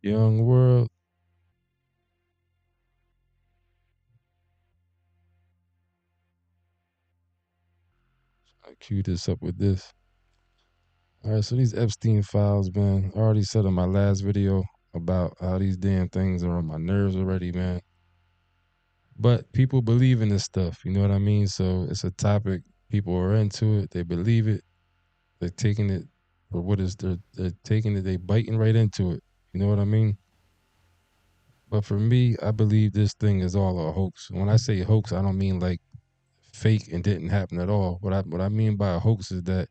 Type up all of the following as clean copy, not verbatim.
Young world. I queued this up with this. All right, so these Epstein files, man. I already said in my last video about how these damn things are on my nerves already, man. But people believe in this stuff, you know what I mean? So it's a topic. People are into it. They believe it. They're taking it for what is they're taking it, they biting right into it. You know what I mean? But for me, I believe this thing is all a hoax. When I say hoax, I don't mean like fake and didn't happen at all. What I mean by a hoax is that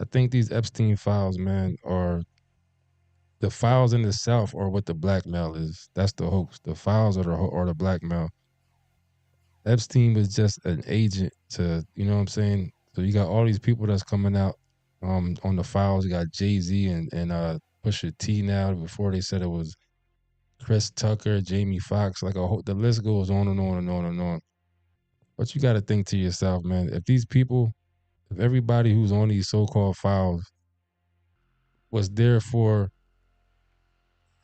I think these Epstein files, man, are the files in itself are what the blackmail is. That's the hoax. The files are the blackmail. Epstein was just an agent to, you know what I'm saying? So you got all these people that's coming out on the files. You got Jay-Z and Pusha T now. Before they said it was Chris Tucker, Jamie Foxx, like the list goes on and on and on and on. But you got to think to yourself, man, if these people, if everybody who's on these so-called files was there for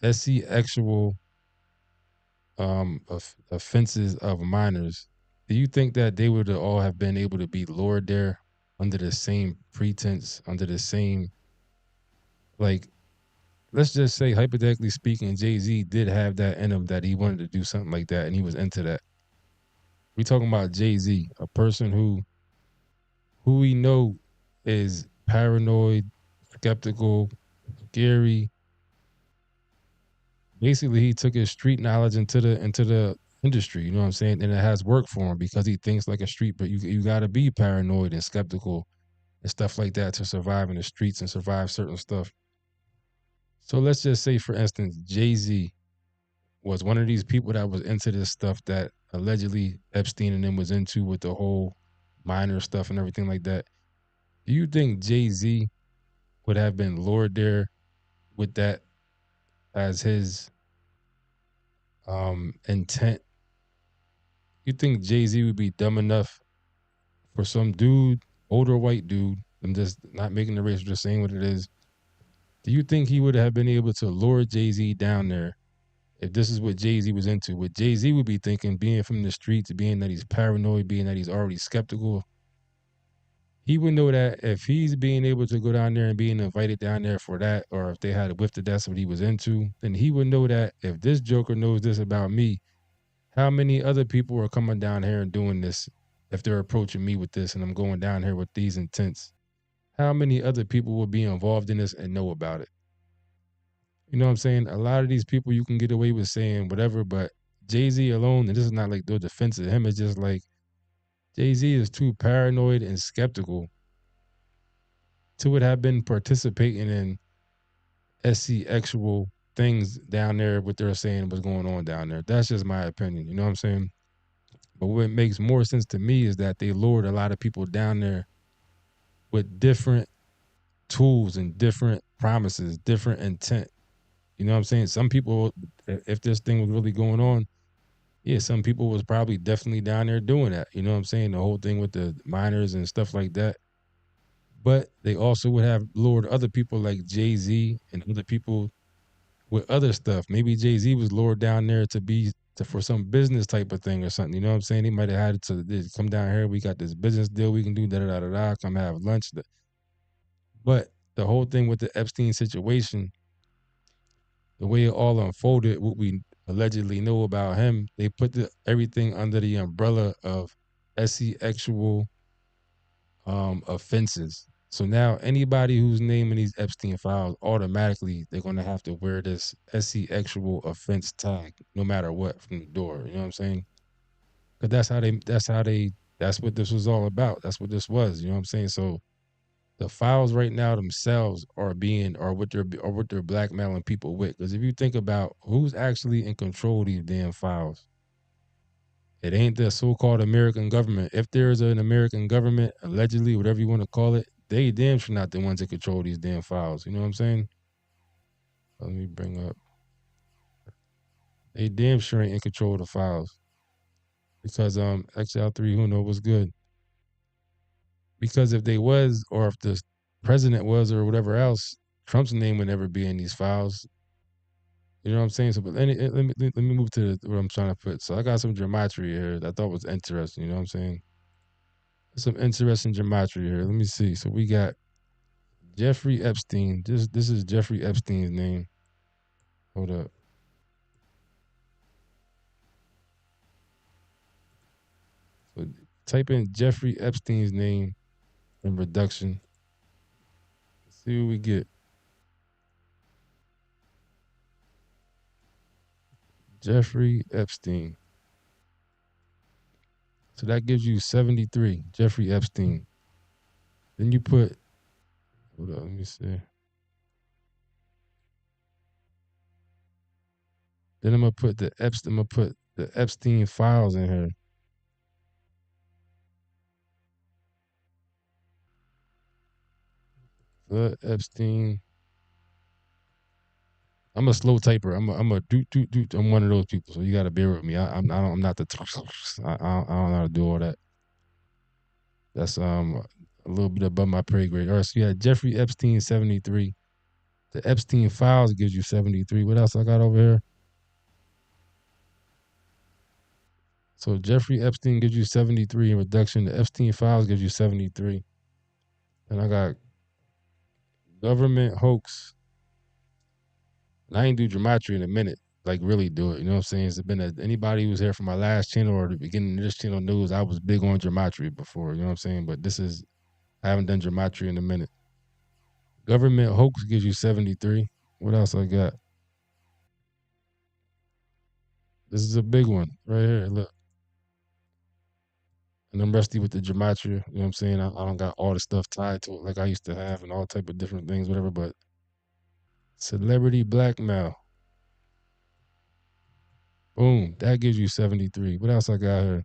SC actual offenses of minors, do you think that they would all have been able to be lured there under the same pretense, under the same, like, let's just say hypothetically speaking, Jay-Z did have that in him that he wanted to do something like that and he was into that. We talking about Jay-Z, a person who we know is paranoid, skeptical, scary. Basically, he took his street knowledge into the industry. You know what I'm saying? And it has worked for him because he thinks like a street. But you got to be paranoid and skeptical and stuff like that to survive in the streets and survive certain stuff. So let's just say, for instance, Jay Z was one of these people that was into this stuff that allegedly Epstein and them was into with the whole minor stuff and everything like that. Do you think Jay Z would have been lured there with that as his intent? You think Jay Z would be dumb enough for some dude, older white dude, I'm just not making the race, just saying what it is. Do you think he would have been able to lure Jay Z down there if this is what Jay Z was into? What Jay Z would be thinking, being from the streets, being that he's paranoid, being that he's already skeptical, he would know that if he's being able to go down there and being invited down there for that, or if they had whiffed that that's what he was into, then he would know that if this Joker knows this about me, how many other people are coming down here and doing this if they're approaching me with this and I'm going down here with these intents? How many other people will be involved in this and know about it? You know what I'm saying? A lot of these people you can get away with saying whatever, but Jay-Z alone, and this is not like no defense of him, it's just like Jay-Z is too paranoid and skeptical to would have been participating in SC actual things down there, what they're saying was going on down there. That's just my opinion. You know what I'm saying? But what makes more sense to me is that they lured a lot of people down there with different tools and different promises, different intent. You know what I'm saying? Some people, if this thing was really going on, yeah, some people was probably definitely down there doing that. You know what I'm saying? The whole thing with the minors and stuff like that. But they also would have lured other people like Jay Z and other people with other stuff. Maybe Jay Z was lured down there to be for some business type of thing or something. You know what I'm saying? He might have had to come down here. We got this business deal we can do. Da da da da da. Come have lunch. But the whole thing with the Epstein situation, the way it all unfolded, what we allegedly know about him, they put everything under the umbrella of SC actual offenses. So now anybody who's naming these Epstein files, automatically they're gonna have to wear this SC actual offense tag, no matter what, from the door. You know what I'm saying? Because that's what this was all about. That's what this was. You know what I'm saying? So the files right now themselves are what they're blackmailing people with. Because if you think about who's actually in control of these damn files, it ain't the so-called American government. If there's an American government, allegedly, whatever you want to call it, they damn sure not the ones that control these damn files. You know what I'm saying? Let me bring up. They damn sure ain't in control of the files because XL3, who know what's good. Because if they was, or if the president was, or whatever else, Trump's name would never be in these files. You know what I'm saying? So, but let me move to what I'm trying to put. So I got some gematria here that I thought was interesting. You know what I'm saying? Some interesting gematria here. Let me see. So we got Jeffrey Epstein. This is Jeffrey Epstein's name. Hold up. So type in Jeffrey Epstein's name in reduction. See what we get. Jeffrey Epstein. So that gives you 73. Jeffrey Epstein. Then you put. Hold up. Let me see. Then I'm gonna put the Epstein. I'm gonna put the Epstein files in here. The Epstein. I'm a slow typer. I'm a doot doot doot. I'm one of those people. So you got to bear with me. I'm not the. I don't know how to do all that. That's a little bit above my pay grade. All right. So you had Jeffrey Epstein 73. The Epstein files gives you 73. What else I got over here? So Jeffrey Epstein gives you 73 in reduction. The Epstein files gives you 73. And I got government hoax. And I ain't do gematria in a minute. Like really do it. You know what I'm saying? It's been anybody who's here from my last channel or the beginning of this channel knows I was big on gematria before. You know what I'm saying? But this is I haven't done gematria in a minute. Government hoax gives you 73. What else I got? This is a big one right here. Look. And I'm rusty with the gematria. You know what I'm saying? I don't got all the stuff tied to it like I used to have and all type of different things, whatever. But celebrity blackmail. Boom. That gives you 73. What else I got here?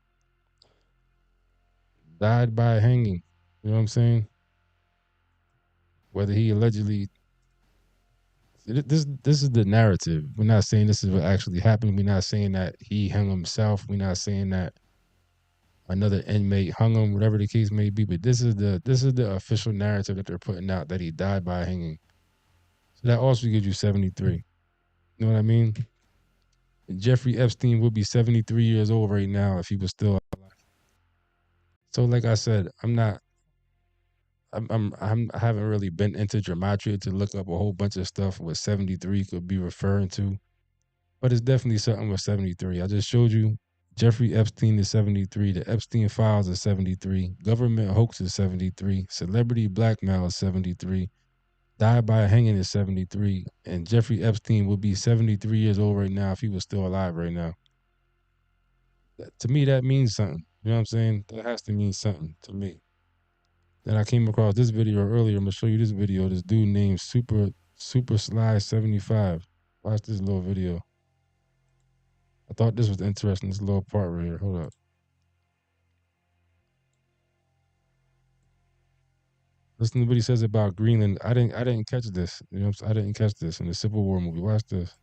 Died by hanging. You know what I'm saying? Whether he allegedly this is the narrative. We're not saying this is what actually happened. We're not saying that he hung himself. We're not saying that another inmate hung him, whatever the case may be. But this is the official narrative that they're putting out that he died by hanging. So that also gives you 73. You know what I mean? Jeffrey Epstein would be 73 years old right now if he was still alive. So like I said, I haven't really been into gematria to look up a whole bunch of stuff what 73 could be referring to. But it's definitely something with 73. I just showed you Jeffrey Epstein is 73. The Epstein files is 73. Government hoax is 73. Celebrity blackmail is 73. Died by hanging is 73. And Jeffrey Epstein would be 73 years old right now if he was still alive right now. To me, that means something. You know what I'm saying? That has to mean something to me. Then I came across this video earlier. I'm gonna show you this video. This dude named Super Sly 75. Watch this little video. I thought this was interesting. This little part right here. Hold up. Listen to what he says about Greenland. I didn't catch this. You know what I'm saying? I didn't catch this in the Civil War movie. Watch this.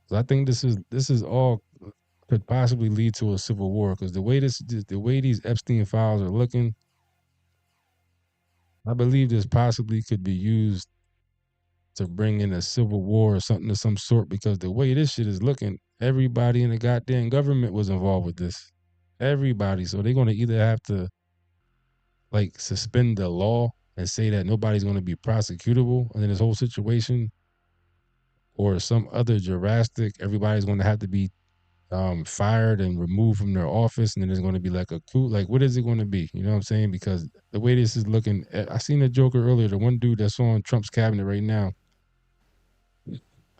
So I think this is all could possibly lead to a civil war because the way these Epstein files are looking, I believe this possibly could be used to bring in a civil war or something of some sort because the way this shit is looking, everybody in the goddamn government was involved with this. Everybody. So they're gonna either have to like suspend the law and say that nobody's gonna be prosecutable in this whole situation, or some other drastic, everybody's gonna have to be fired and removed from their office, and then there's going to be like a coup. Like, what is it going to be? You know what I'm saying? Because the way this is looking, I seen a Joker earlier. The one dude that's on Trump's cabinet right now,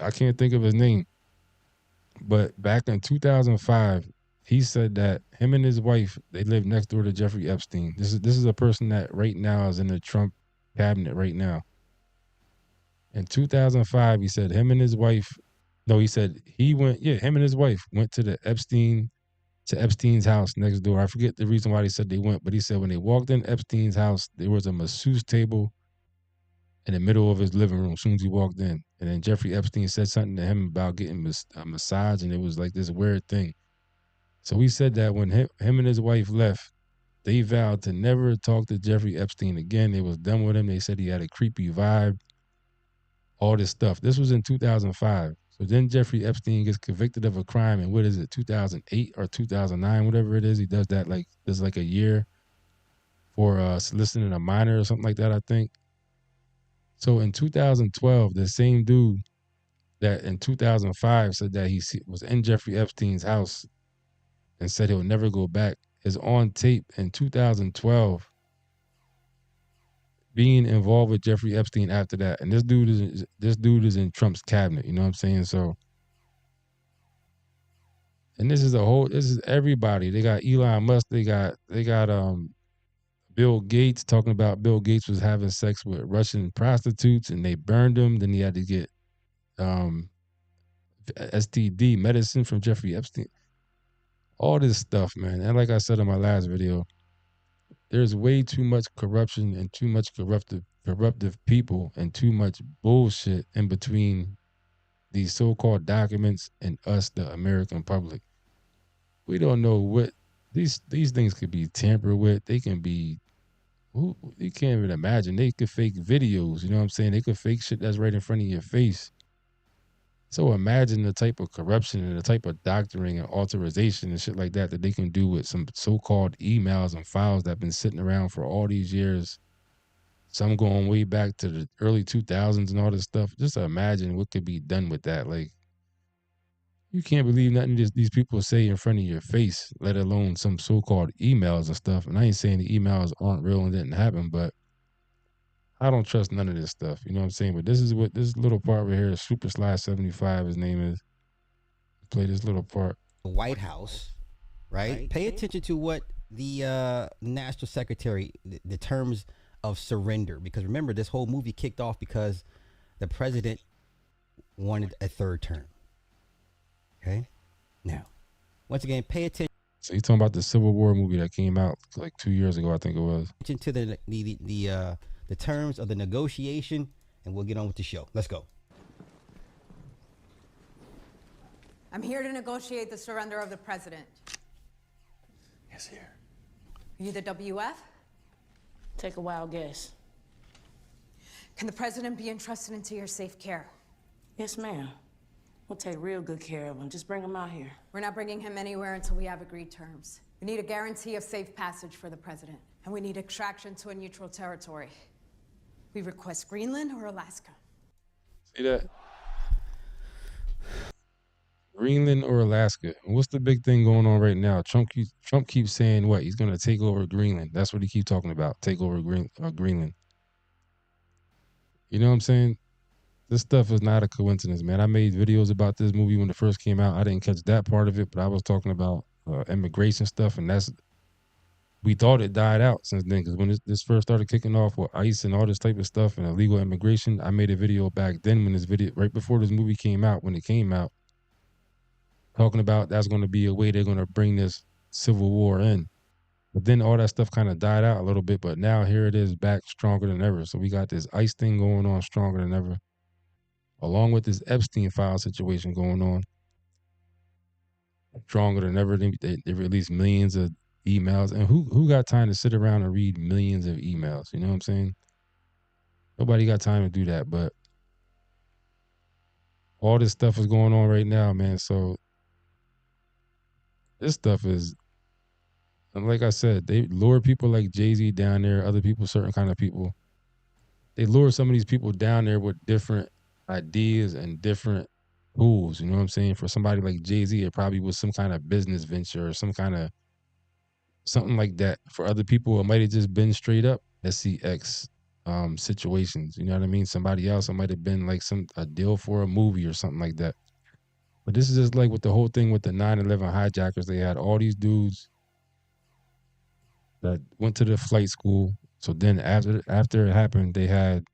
I can't think of his name, but back in 2005, he said that him and his wife they lived next door to Jeffrey Epstein. This is a person that right now is in the Trump cabinet right now. In 2005, he said him and his wife. No, he said he went. Yeah, him and his wife went to Epstein's house next door. I forget the reason why they said they went, but he said when they walked in Epstein's house, there was a masseuse table in the middle of his living room as soon as he walked in. And then Jeffrey Epstein said something to him about getting a massage, and it was like this weird thing. So he said that when him and his wife left, they vowed to never talk to Jeffrey Epstein again. They was done with him. They said he had a creepy vibe. all this stuff. This was in 2005. So then Jeffrey Epstein gets convicted of a crime in, what is it, 2008 or 2009, whatever it is. He does that like there's like a year for soliciting a minor or something like that, I think. So in 2012, the same dude that in 2005 said that was in Jeffrey Epstein's house and said he'll never go back is on tape in 2012 being involved with Jeffrey Epstein after that. And this dude is in Trump's cabinet, you know what I'm saying? So, and this is everybody. They got Elon Musk, they got Bill Gates, talking about Bill Gates was having sex with Russian prostitutes and they burned him. Then he had to get um STD medicine from Jeffrey Epstein. All this stuff, man. And like I said in my last video, there's way too much corruption and too much corruptive people and too much bullshit in between these so-called documents and us, the American public. We don't know what these things could be tampered with. They can be, you can't even imagine. They could fake videos, you know what I'm saying? They could fake shit that's right in front of your face. So imagine the type of corruption and the type of doctoring and authorization and shit like that that they can do with some so-called emails and files that have been sitting around for all these years. Some going way back to the early 2000s and all this stuff. Just imagine what could be done with that. Like, you can't believe nothing these people say in front of your face, let alone some so-called emails and stuff. And I ain't saying the emails aren't real and didn't happen, but I don't trust none of this stuff. You know what I'm saying? But this is what this little part right here is. Super Sly 75, his name is. Play this little part. The White House, right? Pay attention to what the national secretary, the terms of surrender, because remember, this whole movie kicked off because the president wanted a third term. Okay, now once again, pay attention. So he's talking about the Civil War movie that came out like 2 years ago, I think it was. To the terms of the negotiation, and we'll get on with the show. Let's go. I'm here to negotiate the surrender of the president. Yes, here. Are you the WF? Take a wild guess. Can the president be entrusted into your safe care? Yes, ma'am. We'll take real good care of him. Just bring him out here. We're not bringing him anywhere until we have agreed terms. We need a guarantee of safe passage for the president, and we need extraction to a neutral territory. We request Greenland or Alaska. See that? Greenland or Alaska. And what's the big thing going on right now? Trump keeps saying what? He's going to take over Greenland. That's what he keeps talking about. Take over Greenland. You know what I'm saying? This stuff is not a coincidence, man. I made videos about this movie when it first came out. I didn't catch that part of it, but I was talking about immigration stuff, and we thought it died out since then, because when this first started kicking off with ICE and all this type of stuff and illegal immigration, I made a video back then right before this movie came out, when it came out, talking about that's going to be a way they're going to bring this civil war in. But then all that stuff kind of died out a little bit, but now here it is back stronger than ever. So we got this ICE thing going on stronger than ever, along with this Epstein file situation going on stronger than ever. They released millions of emails, and who got time to sit around and read millions of emails? You know what I'm saying? Nobody got time to do that, but all this stuff is going on right now, man. So this stuff is, and like I said, they lure people like Jay-Z down there, other people, certain kind of people. They lure some of these people down there with different ideas and different tools. You know what I'm saying? For somebody like Jay-Z, it probably was some kind of business venture or some kind of something like that. For other people, it might have just been straight up SCX situations. You know what I mean? Somebody else, it might have been like a deal for a movie or something like that. But this is just like with the whole thing with the 9/11 hijackers. They had all these dudes that went to the flight school. So then after it happened, they had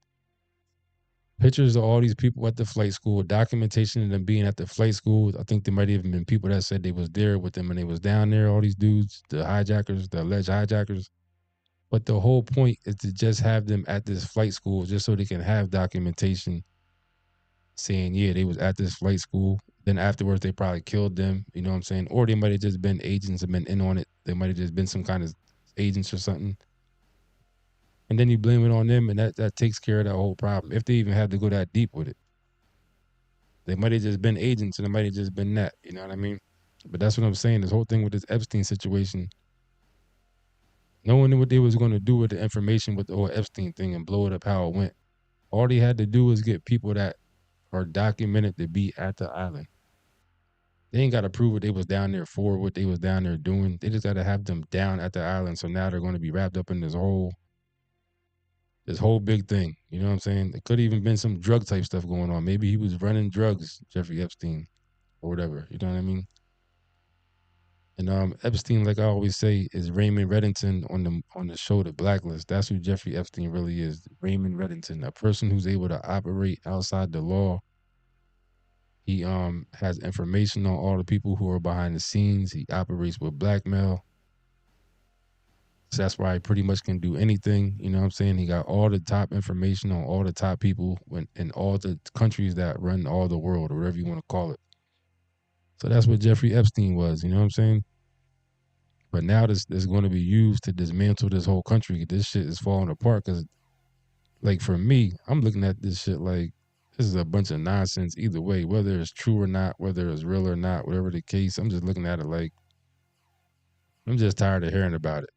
pictures of all these people at the flight school, documentation of them being at the flight school. I think there might have even been people that said they was there with them when they was down there, all these dudes, the hijackers, the alleged hijackers. But the whole point is to just have them at this flight school just so they can have documentation saying, yeah, they was at this flight school. Then afterwards, they probably killed them, you know what I'm saying? Or they might have just been agents and been in on it. They might have just been some kind of agents or something. and then you blame it on them, and that takes care of that whole problem. If they even had to go that deep with it, they might have just been agents, and it might have just been that. You know what I mean? But that's what I'm saying. This whole thing with this Epstein situation, no one knew what they was going to do with the information with the whole Epstein thing and blow it up how it went. All they had to do was get people that are documented to be at the island. They ain't got to prove what they was down there for, what they was down there doing. They just got to have them down at the island. So now they're going to be wrapped up in this whole big thing. You know what I'm saying? It could even been some drug type stuff going on. Maybe he was running drugs, Jeffrey Epstein, or whatever. You know what I mean? And Epstein, like I always say, is Raymond Reddington on the show The Blacklist. That's who Jeffrey Epstein really is. Raymond Reddington, a person who's able to operate outside the law. He has information on all the people who are behind the scenes. He operates with blackmail. So that's why he pretty much can do anything. You know what I'm saying? He got all the top information on all the top people in all the countries that run all the world, or whatever you want to call it. So that's what Jeffrey Epstein was. You know what I'm saying? But now this is going to be used to dismantle this whole country. This shit is falling apart because, like, for me, I'm looking at this shit like this is a bunch of nonsense either way, whether it's true or not, whether it's real or not, whatever the case. I'm just looking at it like I'm just tired of hearing about it,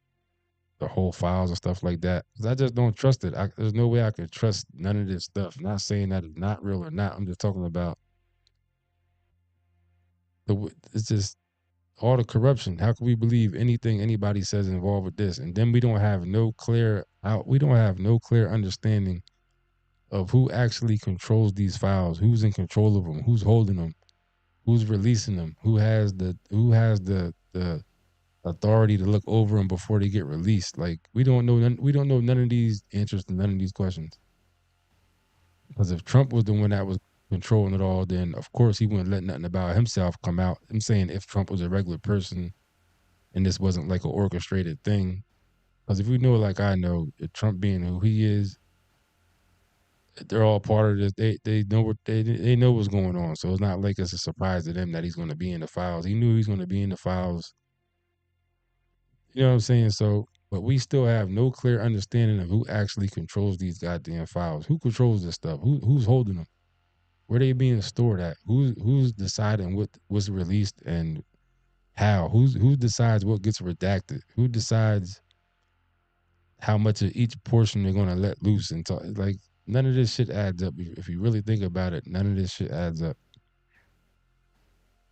the whole files and stuff like that. 'Cause I just don't trust it. There's no way I could trust none of this stuff. I'm not saying that it's not real or not. I'm just talking about it's just all the corruption. How can we believe anything anybody says involved with this? And then we don't have no clear understanding of who actually controls these files, who's in control of them, who's holding them, who's releasing them, who has the authority to look over them before they get released. Like we don't know none of these answers to none of these questions. Because if Trump was the one that was controlling it all, then of course he wouldn't let nothing about himself come out. I'm saying if Trump was a regular person and this wasn't like an orchestrated thing. Because if we know, like I know, Trump being who he is, they're all part of this. They know what they know what's going on. So it's not like it's a surprise to them that he's going to be in the files. He knew he was going to be in the files. You know what I'm saying? So, but we still have no clear understanding of who actually controls these goddamn files. Who controls this stuff? Who's holding them? Where they being stored at? Who's deciding what's released and how? Who decides what gets redacted? Who decides how much of each portion they're going to let loose and talk? Like none of this shit adds up. If you really think about it, none of this shit adds up.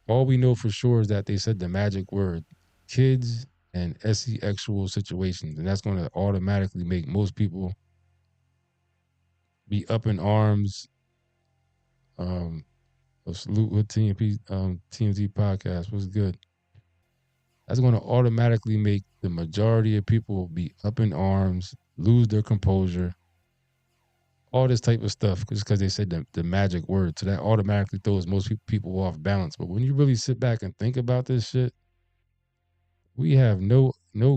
All we know for sure is that they said the magic word, kids and sexual situations, and that's going to automatically make most people be up in arms. A salute with TMZ podcast was good. That's going to automatically make the majority of people be up in arms, lose their composure, all this type of stuff, just because they said the magic word. So that automatically throws most people off balance. But when you really sit back and think about this shit, we have no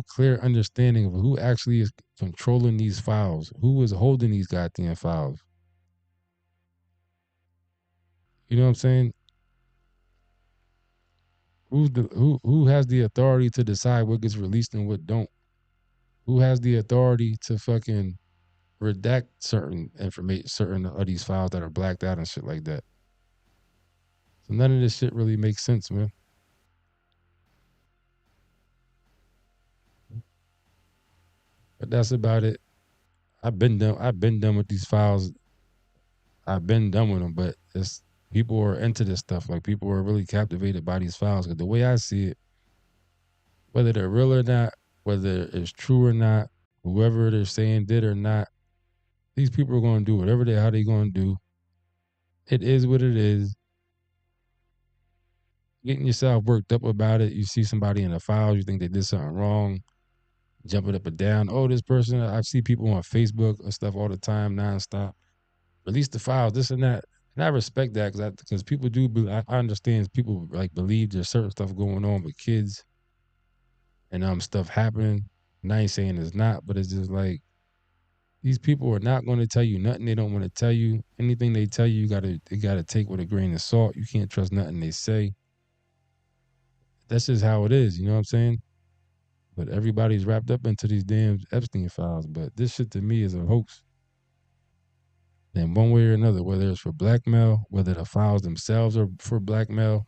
clear understanding of who actually is controlling these files, who is holding these goddamn files. You know what I'm saying? Who has the authority to decide what gets released and what don't? Who has the authority to fucking redact certain information, certain of these files that are blacked out and shit like that? So none of this shit really makes sense, man. But that's about it. I've been done. I've been done with these files. I've been done with them. But it's people are into this stuff. Like people are really captivated by these files. Because the way I see it, whether they're real or not, whether it's true or not, whoever they're saying did or not, these people are going to do whatever how they going to do. It is what it is. Getting yourself worked up about it. You see somebody in the files, you think they did something wrong, jumping up and down. Oh, this person, I see people on Facebook and stuff all the time, nonstop. Release the files, this and that. And I respect that because people do. I understand people like believe there's certain stuff going on with kids and stuff happening. And I ain't saying it's not, but it's just like these people are not going to tell you nothing they don't want to tell you. Anything they tell you, you gotta take with a grain of salt. You can't trust nothing they say. That's just how it is. You know what I'm saying? But everybody's wrapped up into these damn Epstein files. But this shit to me is a hoax. In one way or another, whether it's for blackmail, whether the files themselves are for blackmail.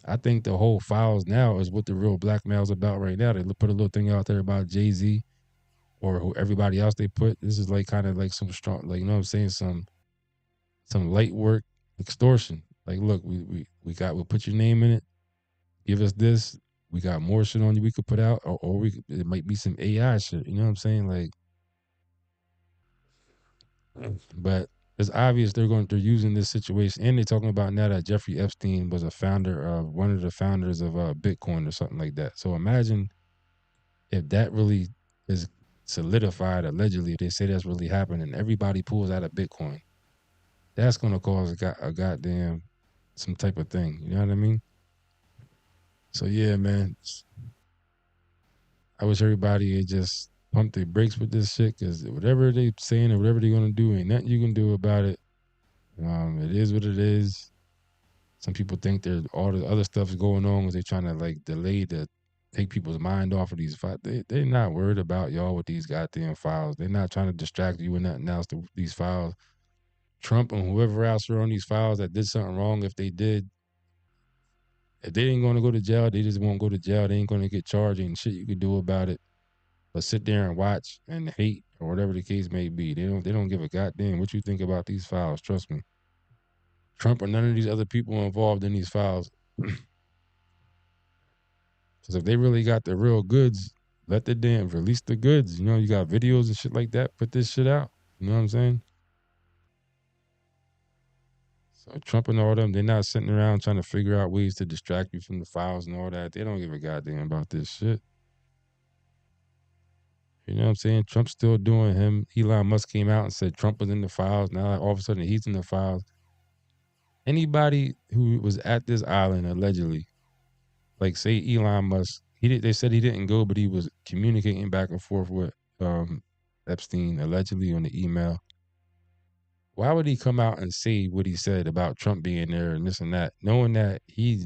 I think the whole files now is what the real blackmail is about right now. They put a little thing out there about Jay-Z or who everybody else they put. This is like kind of like some strong, like, you know what I'm saying? Some light work extortion. Like, look, we'll put your name in it. Give us this. We got more shit on you we could put out, or it might be some AI shit. You know what I'm saying? Like, but it's obvious they're using this situation, and they're talking about now that Jeffrey Epstein was one of the founders of Bitcoin or something like that. So imagine if that really is solidified allegedly, if they say that's really happening, everybody pulls out of Bitcoin. That's gonna cause a goddamn some type of thing. You know what I mean? So yeah, man. I wish everybody would just pump their brakes with this shit, because whatever they saying or whatever they're gonna do, ain't nothing you can do about it. It is what it is. Some people think there's all the other stuff's going on because they're trying to like delay to take people's mind off of these files. They're not worried about y'all with these goddamn files. They're not trying to distract you with nothing else to these files. Trump and whoever else are on these files that did something wrong, if they did, if they ain't gonna go to jail, they just won't go to jail. They ain't gonna get charged. Ain't shit you could do about it. But sit there and watch and hate or whatever the case may be. They don't give a goddamn what you think about these files. Trust me. Trump or none of these other people involved in these files. Because if they really got the real goods, let the damn release the goods. You know, you got videos and shit like that. Put this shit out. You know what I'm saying? So Trump and all them, they're not sitting around trying to figure out ways to distract you from the files and all that. They don't give a goddamn about this shit. You know what I'm saying? Trump's still doing him. Elon Musk came out and said Trump was in the files. Now all of a sudden he's in the files. Anybody who was at this island allegedly, like say Elon Musk, they said he didn't go, but he was communicating back and forth with Epstein allegedly on the email. Why would he come out and say what he said about Trump being there and this and that, knowing that he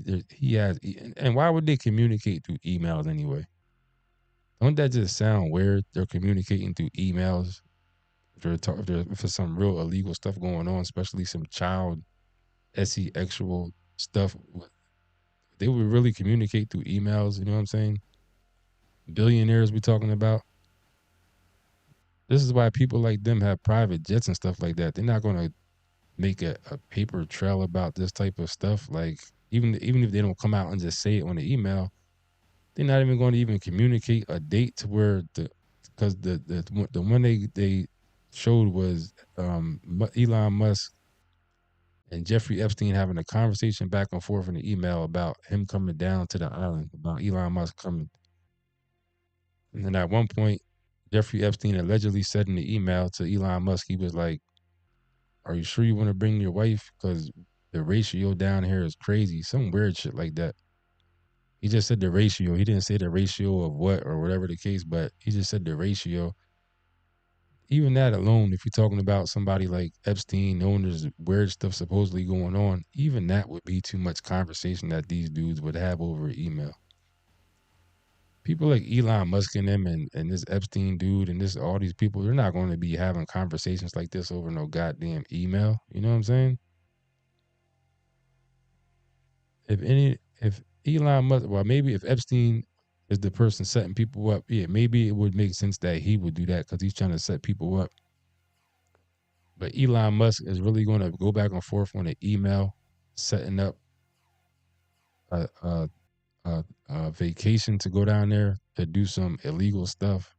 has? And why would they communicate through emails anyway? Don't that just sound weird? They're communicating through emails. If there's some real illegal stuff going on, especially some child sexual stuff, they would really communicate through emails. You know what I'm saying? Billionaires we talking about. This is why people like them have private jets and stuff like that. They're not going to make a paper trail about this type of stuff. Like even if they don't come out and just say it on the email, they're not even going to even communicate a date to where because the one they showed was Elon Musk and Jeffrey Epstein having a conversation back and forth in the email about him coming down to the island, about Elon Musk coming. And then at one point, Jeffrey Epstein allegedly said in the email to Elon Musk, he was like, "Are you sure you want to bring your wife? Because the ratio down here is crazy." Some weird shit like that. He just said the ratio. He didn't say the ratio of what or whatever the case, but he just said the ratio. Even that alone, if you're talking about somebody like Epstein, knowing there's weird stuff supposedly going on, even that would be too much conversation that these dudes would have over email. People like Elon Musk and them and this Epstein dude and this all these people, they're not going to be having conversations like this over no goddamn email. You know what I'm saying? If Elon Musk, well, maybe if Epstein is the person setting people up, yeah, maybe it would make sense that he would do that because he's trying to set people up. But Elon Musk is really going to go back and forth on an email, setting up a, a, a vacation to go down there to do some illegal stuff.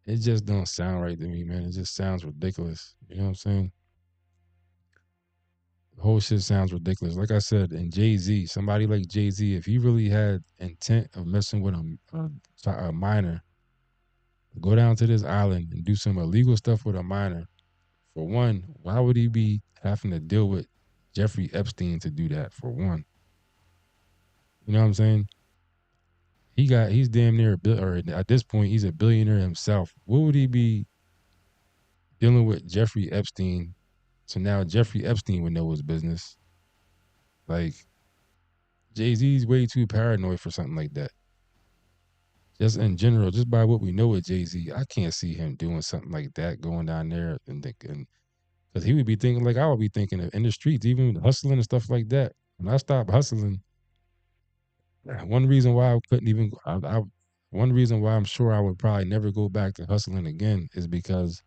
It just don't sound right to me, man. It just sounds ridiculous. You know what I'm saying? The whole shit sounds ridiculous. Like I said, and Jay-Z, somebody like Jay-Z, if he really had intent of messing with a minor, go down to this island and do some illegal stuff with a minor. For one, why would he be having to deal with Jeffrey Epstein to do that? For one, you know what I'm saying? He's damn near or at this point he's a billionaire himself. What would he be dealing with Jeffrey Epstein? So now Jeffrey Epstein would know his business. Like Jay-Z's way too paranoid for something like that. just in general, just by what we know of Jay-Z, I can't see him doing something like that, going down there and thinking, because he would be thinking like I would be thinking in the streets, even hustling and stuff like that. When I stopped hustling, one reason why I couldn't even, one reason why I'm sure I would probably never go back to hustling again is because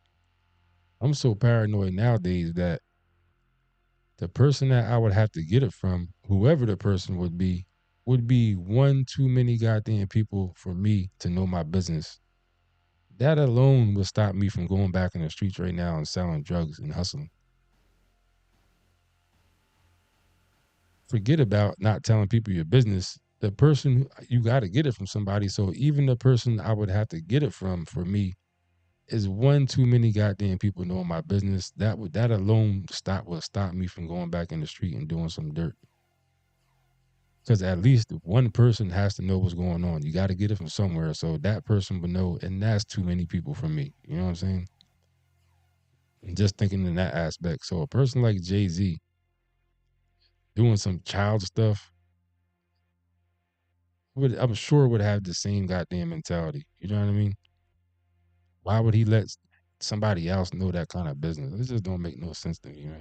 I'm so paranoid nowadays that the person that I would have to get it from, whoever the person would be one too many goddamn people for me to know my business. That alone would stop me from going back in the streets right now and selling drugs and hustling. Forget about not telling people your business. The person, you got to get it from somebody. So even the person I would have to get it from for me is one too many goddamn people knowing my business. That alone will stop me from going back in the street and doing some dirt. Because at least one person has to know what's going on. You got to get it from somewhere, so that person would know, and that's too many people for me. You know what I'm saying? And just thinking in that aspect. So a person like Jay-Z doing some child stuff I'm sure would have the same goddamn mentality. You know what I mean? Why would he let somebody else know that kind of business? It just don't make no sense to me, man.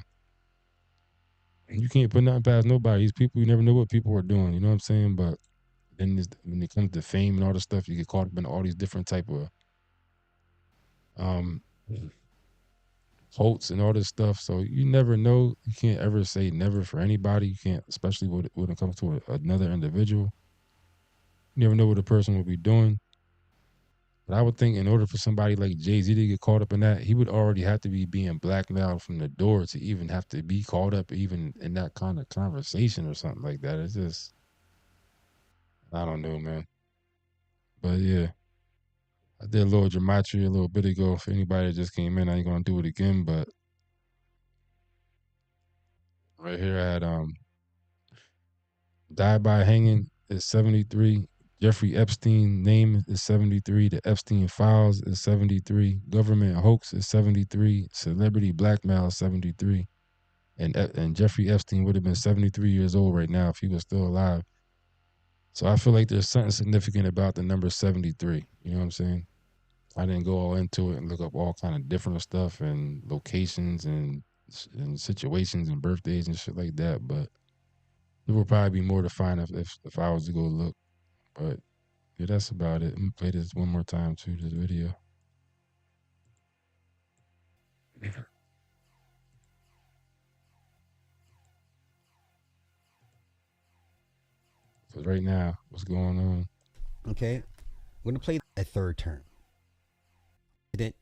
And you can't put nothing past nobody. These people, you never know what people are doing. You know what I'm saying? But then when it comes to fame and all this stuff, you get caught up in all these different type of um cults and all this stuff. So you never know. You can't ever say never for anybody. You can't, especially when it comes to another individual. You never know what a person will be doing. But I would think in order for somebody like Jay-Z to get caught up in that, he would already have to be being blackmailed from the door to even have to be caught up even in that kind of conversation or something like that. It's just, I don't know, man. But yeah, I did a little gematria a little bit ago. For anybody that just came in, I ain't gonna do it again. But right here I had died by hanging is 73. Jeffrey Epstein name is 73. The Epstein files is 73. Government hoax is 73. Celebrity blackmail is 73. And Jeffrey Epstein would have been 73 years old right now if he was still alive. So I feel like there's something significant about the number 73. You know what I'm saying? I didn't go all into it and look up all kind of different stuff and locations and situations and birthdays and shit like that. But there will probably be more to find if I was to go look. But yeah, that's about it. I'm gonna play this one more time too, this video. So right now, what's going on? Okay, we're gonna play a third term. President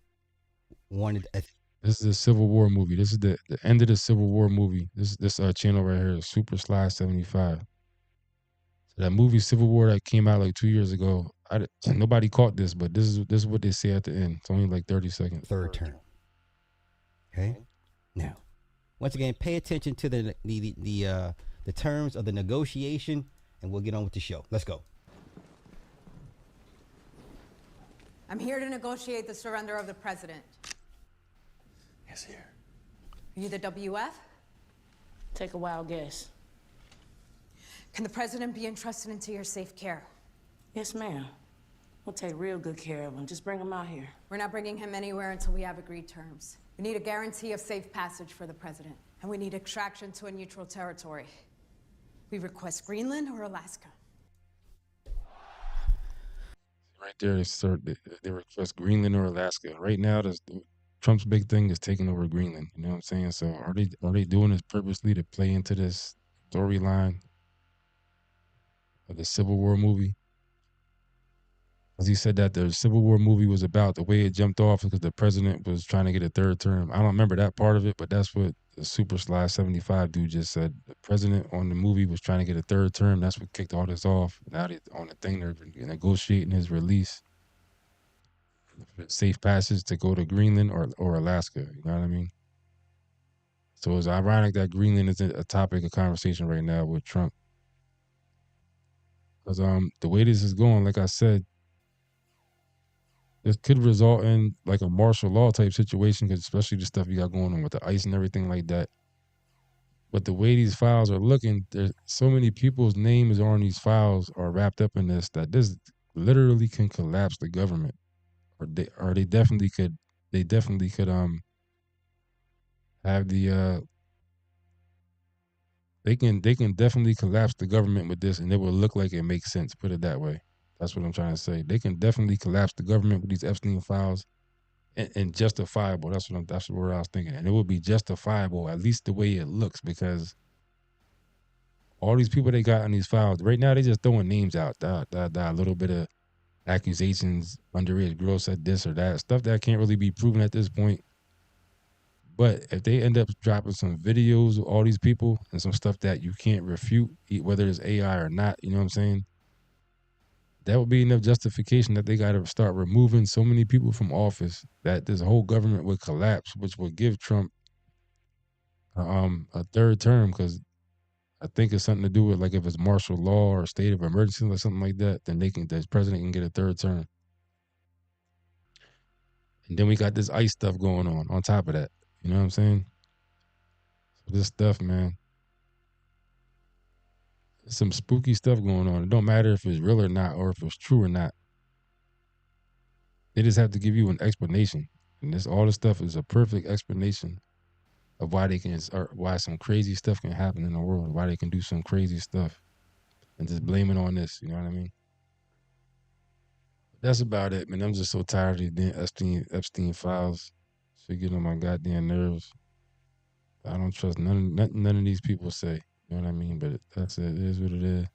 wanted a This is a Civil War movie. This is the end of the Civil War movie. This channel right here is Super Sly 75. So that movie Civil War that came out like 2 years ago. Nobody caught this, but this is what they say at the end. It's only like 30 seconds. third term. Okay, now once again, pay attention to the terms of the negotiation, and we'll get on with the show. Let's go. I'm here to negotiate the surrender of the president. Yes, here. Are you the WF? Take a wild guess. Can the president be entrusted into your safe care? Yes, ma'am. We'll take real good care of him. Just bring him out here. We're not bringing him anywhere until we have agreed terms. We need a guarantee of safe passage for the president, and we need extraction to a neutral territory. We request Greenland or Alaska. Right there, they request Greenland or Alaska. Right now, Trump's big thing is taking over Greenland. You know what I'm saying? So are they doing this purposely to play into this storyline of the Civil War movie? As he said that the Civil War movie was about the way it jumped off because the president was trying to get a third term. I don't remember that part of it, but that's what the Super Sly 75 dude just said. The president on the movie was trying to get a third term. That's what kicked all this off. Now they on the thing, they're negotiating his release. Safe passage to go to Greenland or Alaska. You know what I mean? So it's ironic that Greenland is a topic of conversation right now with Trump. Because the way this is going, like I said, this could result in like a martial law type situation, because especially the stuff you got going on with the ICE and everything like that. But the way these files are looking, there's so many people's names on these files are wrapped up in this that this literally can collapse the government, or they definitely could have the they can definitely collapse the government with this, and it will look like it makes sense. Put it that way. That's what I'm trying to say. They can definitely collapse the government with these Epstein files, and justifiable. That's where I was thinking, and it will be justifiable, at least the way it looks, because all these people they got on these files right now, they just throwing names out, a little bit of accusations, underage girls said this or that, stuff that can't really be proven at this point. But if they end up dropping some videos of all these people and some stuff that you can't refute, whether it's AI or not, you know what I'm saying? That would be enough justification that they got to start removing so many people from office that this whole government would collapse, which would give Trump a third term. Because I think it's something to do with, like, if it's martial law or state of emergency or something like that, then the president can get a third term. And then we got this ICE stuff going on top of that. You know what I'm saying? So this stuff, man, some spooky stuff going on. It don't matter if it's real or not, or if it's true or not. They just have to give you an explanation, and all this stuff is a perfect explanation of why they can, or why some crazy stuff can happen in the world, why they can do some crazy stuff, and just blame it on this. You know what I mean? That's about it, man. I'm just so tired of the Epstein files. Shit get on my goddamn nerves. I don't trust none of these people say. You know what I mean? But that's it. It is what it is.